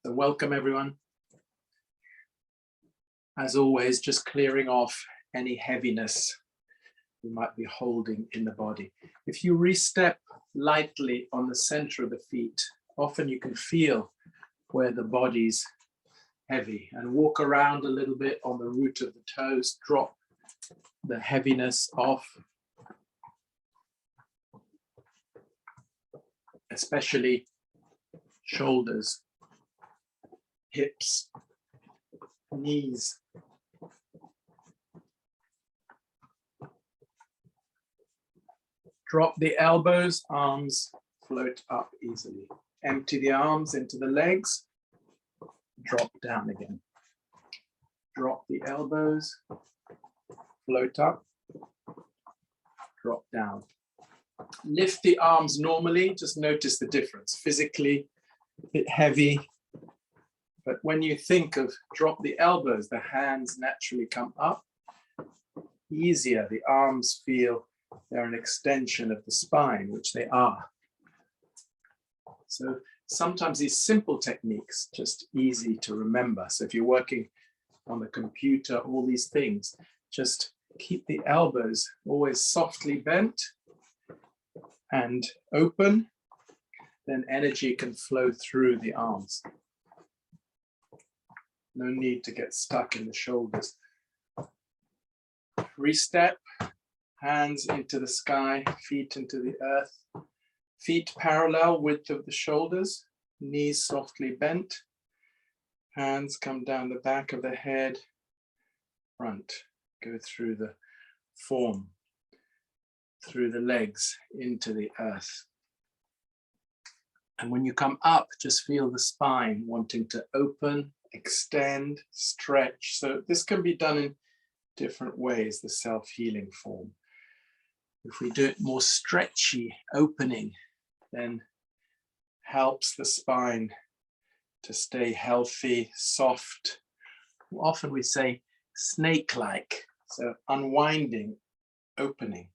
So welcome everyone. As always, just clearing off any heaviness you might be holding in the body. If you re-step lightly on the center of the feet, often you can feel where the body's heavy, and walk around a little bit on the root of the toes, drop the heaviness off, especially shoulders, hips, knees. Drop the elbows, arms float up easily. Empty the arms into the legs, drop down again. Drop the elbows, float up, drop down. Lift the arms normally, just notice the difference. Physically, a bit heavy, but when you think of drop the elbows, the hands naturally come up. Easier, the arms feel they're an extension of the spine, which they are. So sometimes these simple techniques, just easy to remember. So if you're working on the computer, all these things, just keep the elbows always softly bent and open, then energy can flow through the arms. No need to get stuck in the shoulders. Re-step, hands into the sky, feet into the earth. Feet parallel, width of the shoulders, knees softly bent. Hands come down the back of the head, front, go through the form, through the legs into the earth. And when you come up, just feel the spine wanting to open, extend, stretch. So this can be done in different ways, the self-healing form. If we do it more stretchy, opening, then helps the spine to stay healthy, soft. Often we say snake-like, so unwinding, opening.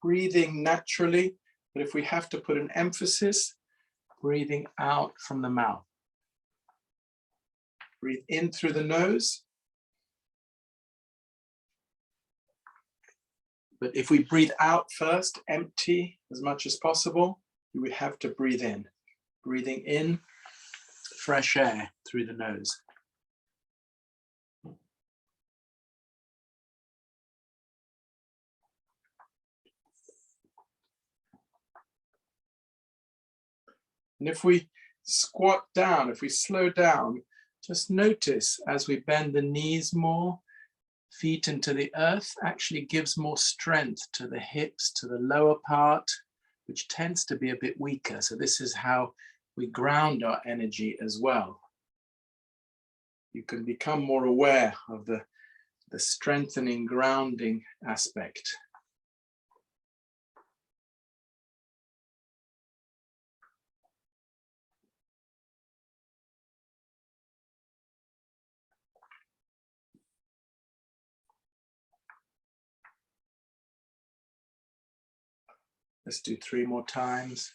Breathing naturally, but if we have to put an emphasis, breathing out from the mouth. Breathe in through the nose. But if we breathe out first, empty as much as possible, we have to breathe in. Breathing in, fresh air through the nose. And if we squat down, if we slow down, just notice as we bend the knees more, feet into the earth, actually gives more strength to the hips, to the lower part, which tends to be a bit weaker. So this is how we ground our energy as well. You can become more aware of the strengthening, grounding aspect. Let's do 3 more times.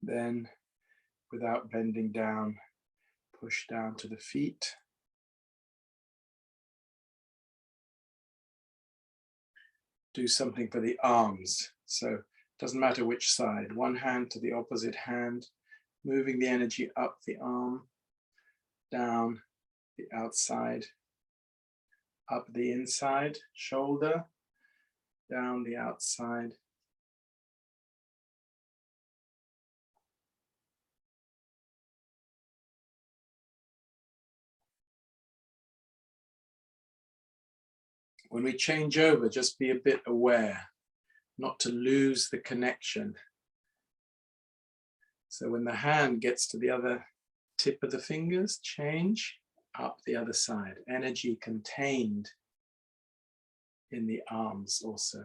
Then, without bending down, push down to the feet. Do something for the arms. So doesn't matter which side, one hand to the opposite hand, moving the energy up the arm, down the outside, up the inside, shoulder, down the outside. When we change over, just be a bit aware, not to lose the connection. So when the hand gets to the other tip of the fingers, change, up the other side. Energy contained in the arms also.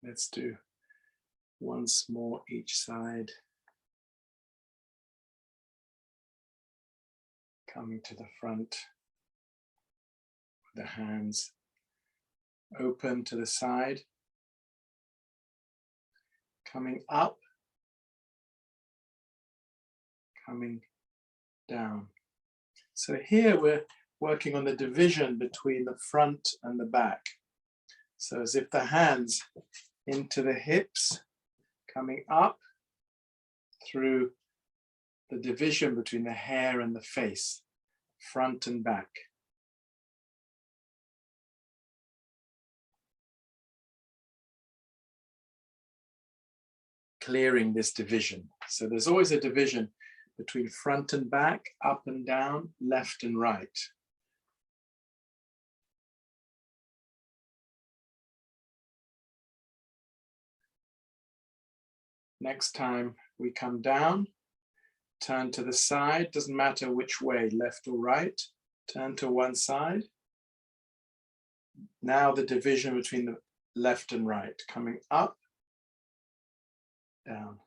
Let's do once more each side. Coming to the front with the hands open to the side. Coming up, coming down. So here we're working on the division between the front and the back. So as if the hands into the hips, coming up through the division between the hair and the face, front and back. Clearing this division. So there's always a division between front and back, up and down, left and right. Next time we come down, turn to the side, doesn't matter which way, left or right, turn to one side. Now the division between the left and right, coming up, down,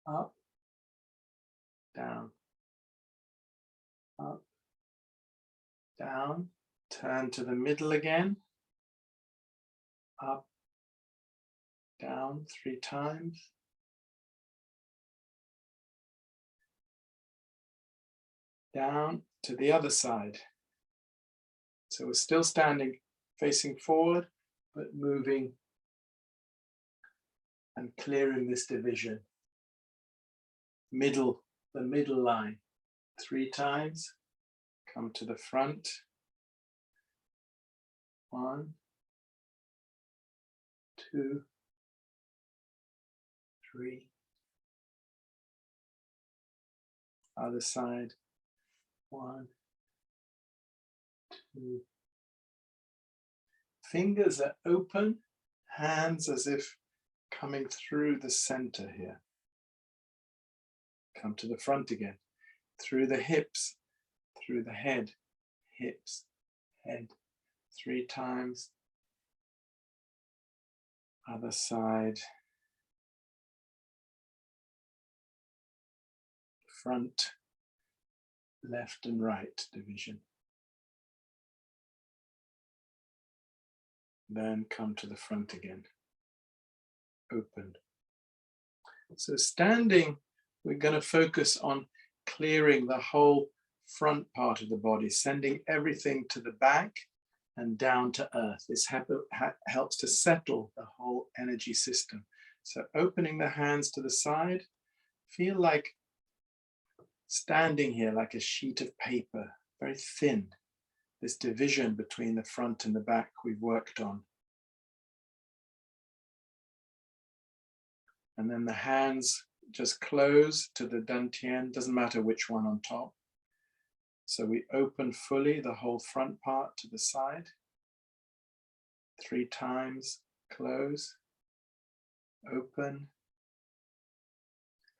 up, down, up, down, turn to the middle again, up, down 3 times. Down to the other side. So we're still standing, facing forward, but moving and clearing this division. The middle line, 3 times. Come to the front. 1, 2, 3. Other side. 1, 2. Fingers are open, hands as if coming through the center here. Come to the front again, through the hips, through the head, hips, head, 3 times. Other side. Front, left and right division. Then come to the front again, open. So standing, we're going to focus on clearing the whole front part of the body, sending everything to the back and down to earth. This helps to settle the whole energy system. So opening the hands to the side, feel like standing here like a sheet of paper, very thin. This division between the front and the back we've worked on. And then the hands just close to the dantian, doesn't matter which one on top. So we open fully the whole front part to the side. 3 times, close, open,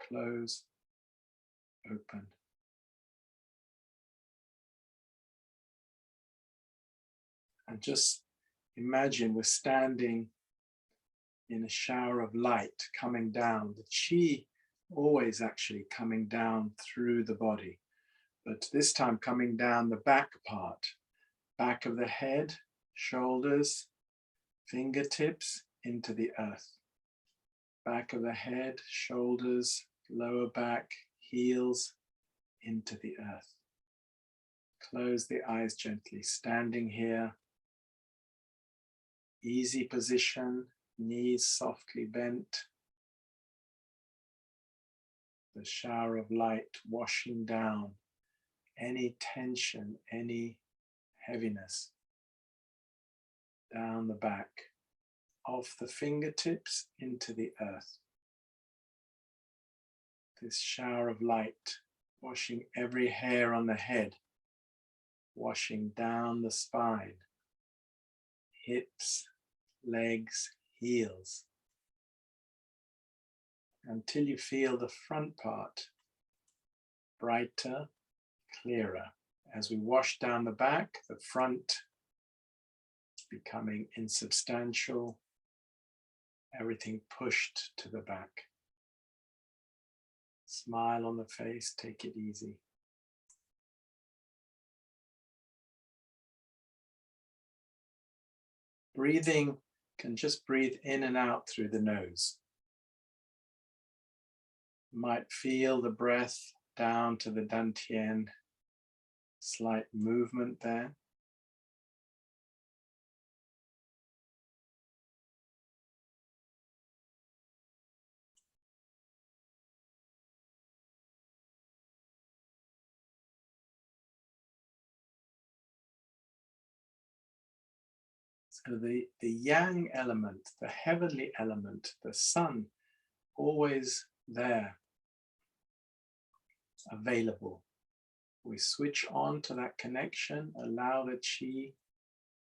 close, open. And just imagine we're standing in a shower of light coming down. The chi always actually coming down through the body, but this time coming down the back part, back of the head, shoulders, fingertips into the earth. Back of the head, shoulders, lower back, heels into the earth. Close the eyes gently, standing here. Easy position, knees softly bent. The shower of light washing down any tension, any heaviness down the back, off the fingertips into the earth. This shower of light washing every hair on the head, washing down the spine, hips, legs, heels, until you feel the front part brighter, clearer. As we wash down the back, the front is becoming insubstantial, everything pushed to the back. Smile on the face, take it easy. Breathing, can just breathe in and out through the nose. You might feel the breath down to the dantian, slight movement there. So the yang element, the heavenly element, the sun, always there, available. We switch on to that connection, allow the qi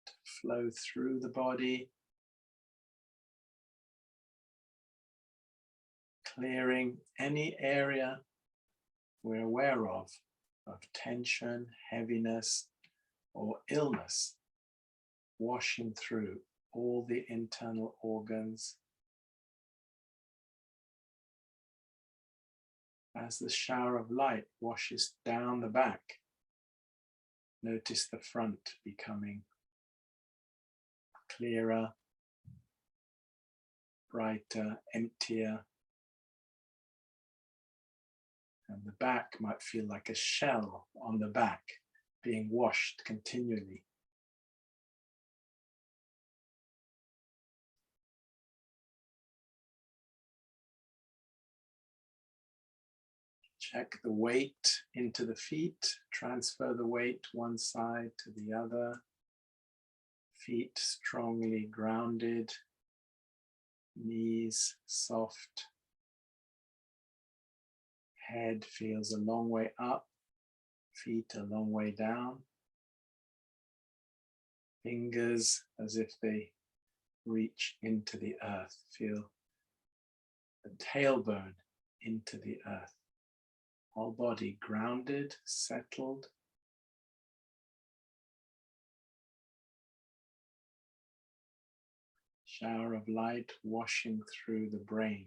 to flow through the body, clearing any area we're aware of tension, heaviness, or illness, washing through all the internal organs. As the shower of light washes down the back, notice the front becoming clearer, brighter, emptier. And the back might feel like a shell on the back, being washed continually. Check the weight into the feet, transfer the weight one side to the other. Feet strongly grounded, knees soft. Head feels a long way up, feet a long way down. Fingers as if they reach into the earth. Feel the tailbone into the earth. Whole body grounded, settled. Shower of light washing through the brain,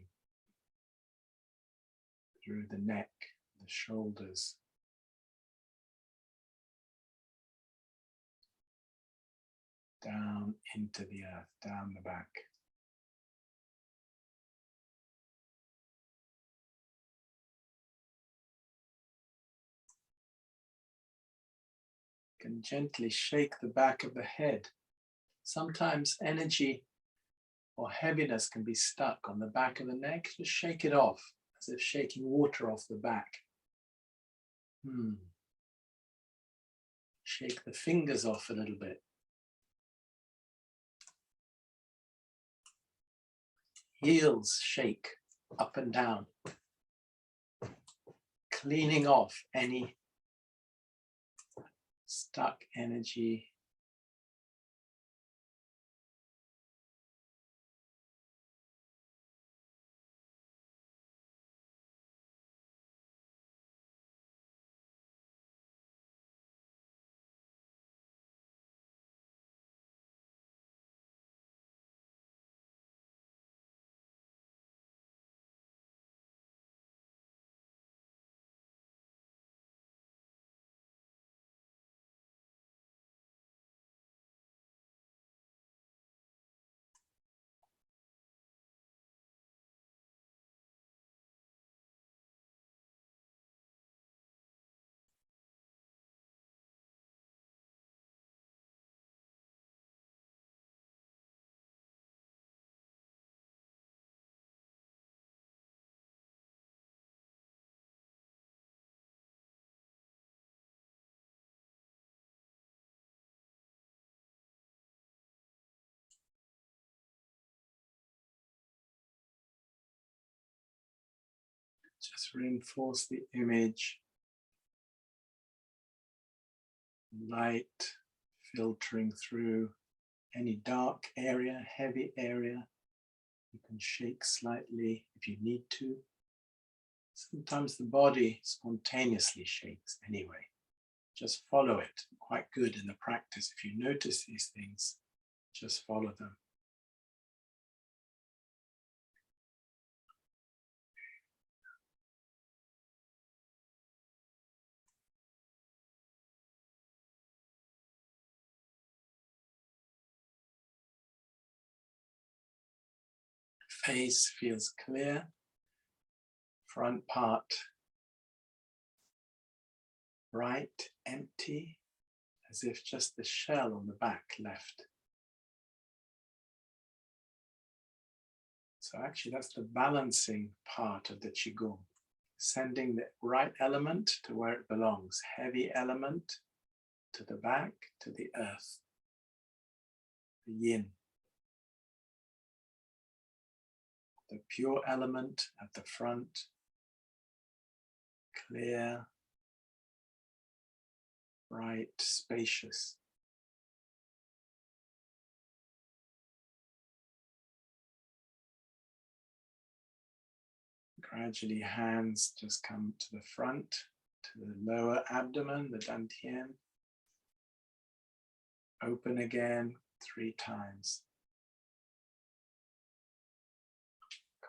through the neck, the shoulders. Down into the earth, down the back. You can gently shake the back of the head. Sometimes energy or heaviness can be stuck on the back of the neck. Just shake it off, as if shaking water off the back. Shake the fingers off a little bit. Heels shake up and down, cleaning off any stuck energy. Just reinforce the image light filtering through any dark area, heavy area. You can shake slightly if you need to. Sometimes the body spontaneously shakes anyway. Just follow it. Quite good in the practice. If you notice these things, just follow them. Face feels clear. Front part bright, empty, as if just the shell on the back left. So actually that's the balancing part of the Qigong, sending the right element to where it belongs, heavy element to the back, to the earth, the yin. The pure element at the front, clear, bright, spacious. Gradually hands just come to the front, to the lower abdomen, the dantian. Open again 3 times.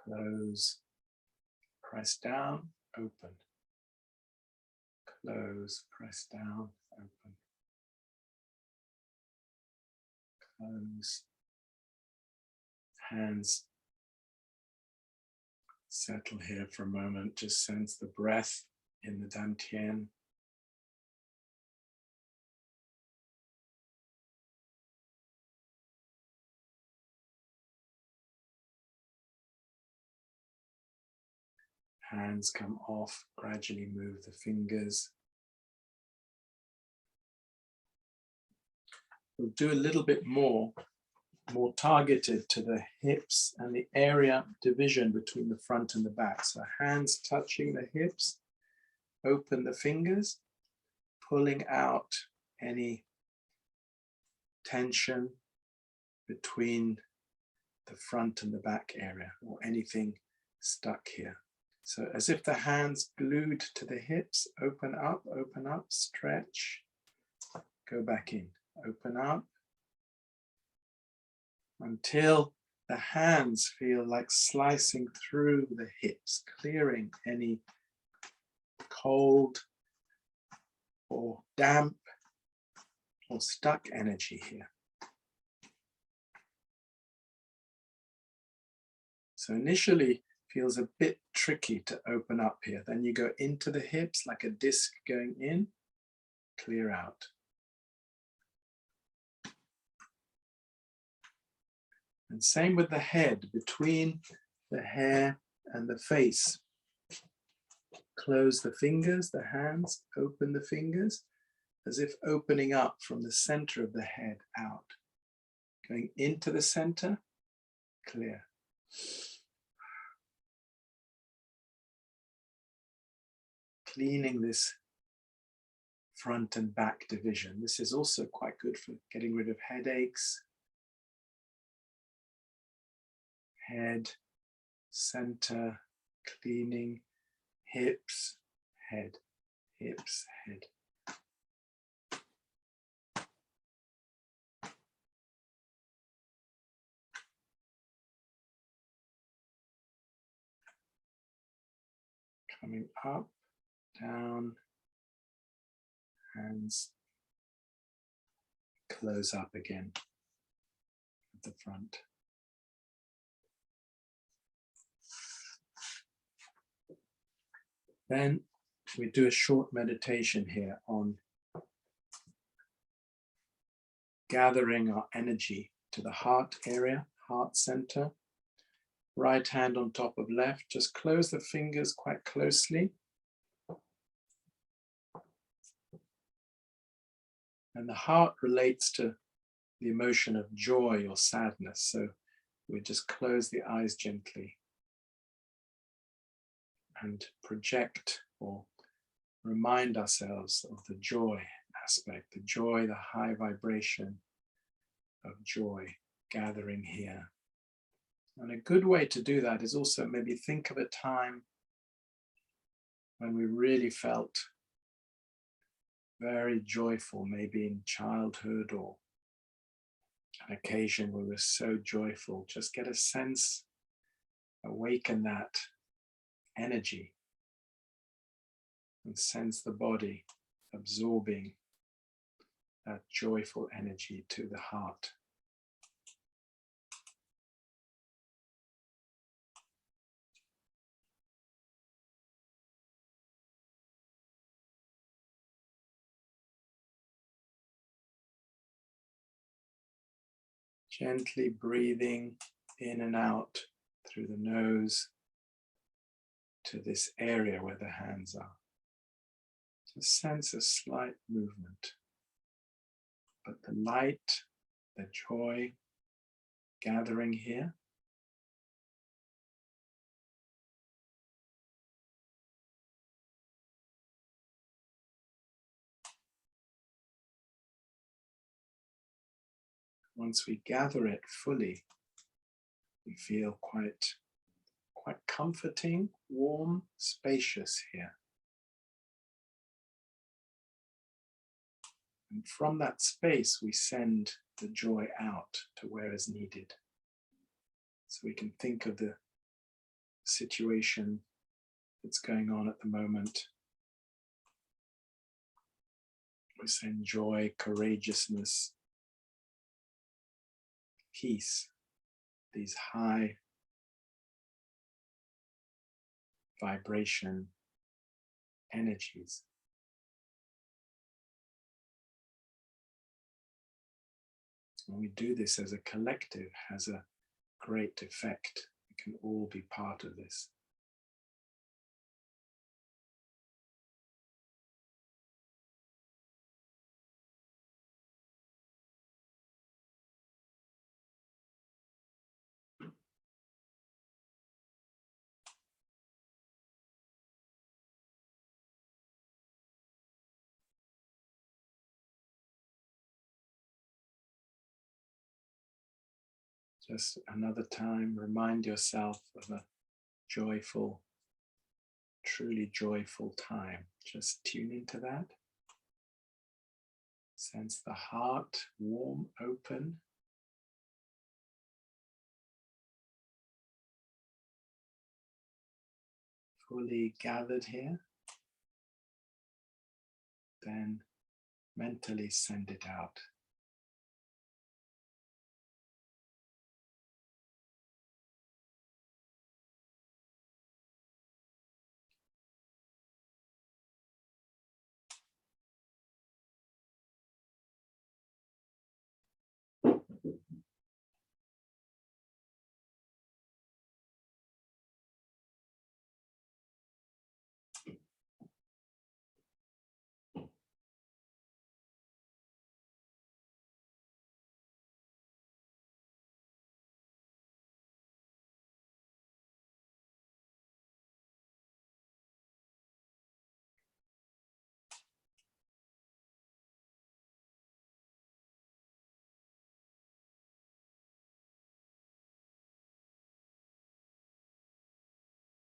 Close, press down, open. Close, press down, open. Close. Hands settle here for a moment. Just sense the breath in the dantian. Hands come off, gradually move the fingers. We'll do a little bit more targeted to the hips and the area division between the front and the back. So hands touching the hips, open the fingers, pulling out any tension between the front and the back area or anything stuck here. So as if the hands glued to the hips, open up, stretch, go back in, open up, until the hands feel like slicing through the hips, clearing any cold or damp or stuck energy here. So initially, feels a bit tricky to open up here. Then you go into the hips like a disc going in, clear out. And same with the head, between the hair and the face. Close the fingers, the hands, open the fingers, as if opening up from the center of the head out. Going into the center, clear. Cleaning this front and back division. This is also quite good for getting rid of headaches. Head, center, cleaning, hips, head, hips, head. Coming up, down, hands, close up again at the front. Then we do a short meditation here on gathering our energy to the heart area, heart center. Right hand on top of left, just close the fingers quite closely. And the heart relates to the emotion of joy or sadness. So we just close the eyes gently and project or remind ourselves of the joy aspect, the joy, the high vibration of joy gathering here. And a good way to do that is also maybe think of a time when we really felt very joyful, maybe in childhood or an occasion where we're so joyful. Just get a sense, awaken that energy and sense the body absorbing that joyful energy to the heart. Gently breathing in and out through the nose to this area where the hands are. Just sense a slight movement, but the light, the joy gathering here. Once we gather it fully, we feel quite comforting, warm, spacious here. And from that space, we send the joy out to where is needed. So we can think of the situation that's going on at the moment. We send joy, courageousness, peace, these high vibration energies. When we do this as a collective, has a great effect. We can all be part of this. Just another time, remind yourself of a joyful, truly joyful time. Just tune into that. Sense the heart warm, open. Fully gathered here. Then mentally send it out.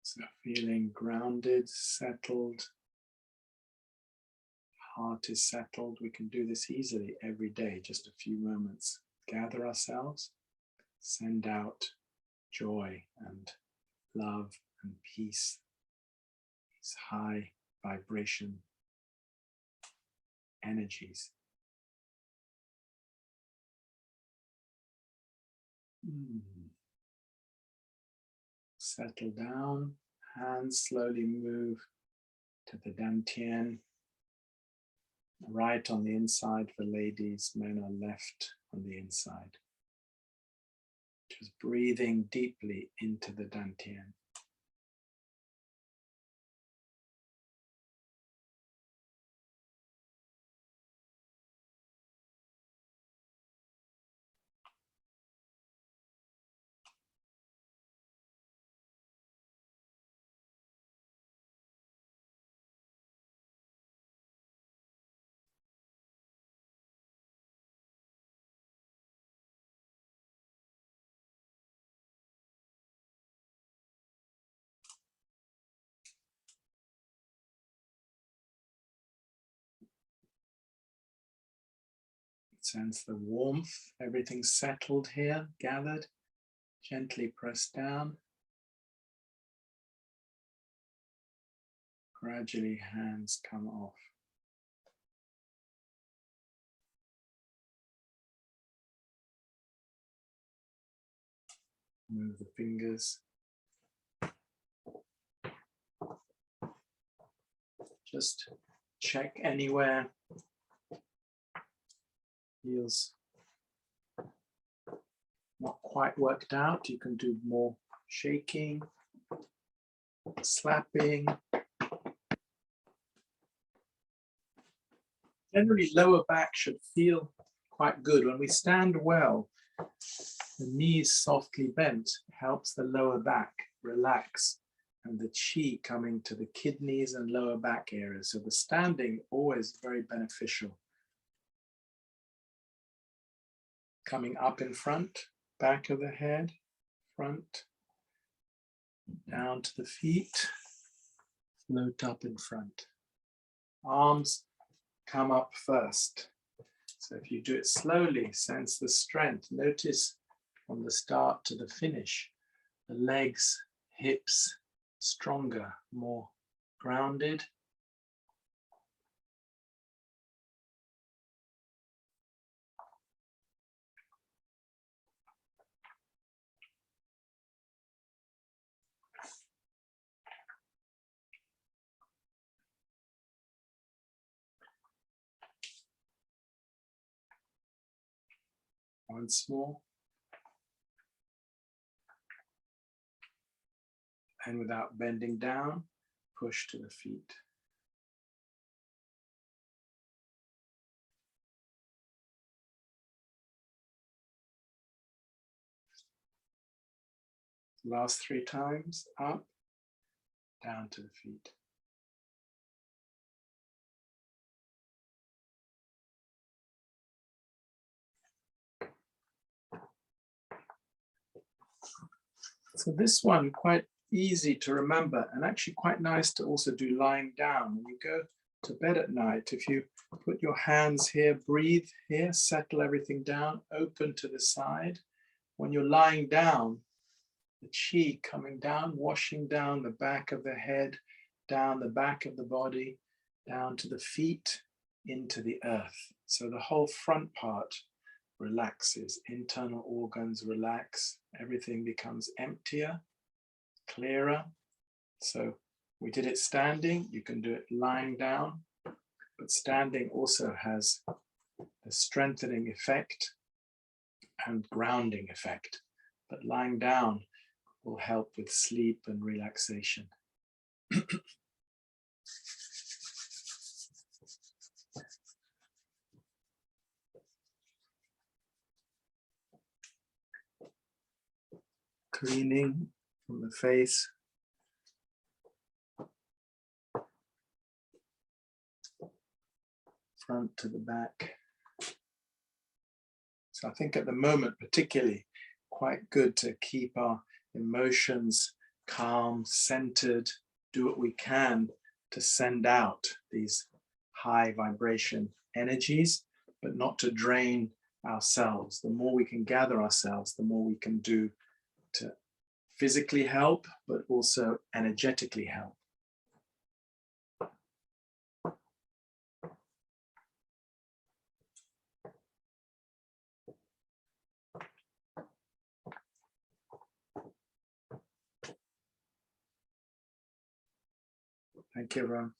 So feeling grounded, settled, heart is settled. We can do this easily every day, just a few moments. Gather ourselves, send out joy and love and peace, these high vibration energies. Settle down, hands slowly move to the dantian, right on the inside for ladies, men are left on the inside. Just breathing deeply into the dantian. Sense the warmth, everything settled here, gathered. Gently press down. Gradually hands come off. Move the fingers. Just check anywhere feels not quite worked out. You can do more shaking, slapping. Generally, lower back should feel quite good. When we stand well, the knees softly bent helps the lower back relax and the chi coming to the kidneys and lower back areas. So the standing always very beneficial. Coming up in front, back of the head, front, down to the feet, float up in front. Arms come up first. So if you do it slowly, sense the strength. Notice from the start to the finish, the legs, hips, stronger, more grounded. Once more. And without bending down, push to the feet. Last 3 times, up, down to the feet. So this one, quite easy to remember and actually quite nice to also do lying down. When you go to bed at night, if you put your hands here, breathe here, settle everything down, open to the side. When you're lying down, the chi coming down, washing down the back of the head, down the back of the body, down to the feet, into the earth. So the whole front part relaxes, internal organs relax, everything becomes emptier, clearer. So we did it standing, you can do it lying down, but standing also has a strengthening effect and grounding effect. But lying down will help with sleep and relaxation. Cleaning from the face. Front to the back. So I think at the moment, particularly, quite good to keep our emotions calm, centered, do what we can to send out these high vibration energies, but not to drain ourselves. The more we can gather ourselves, the more we can do to physically help, but also energetically help. Thank you, everyone.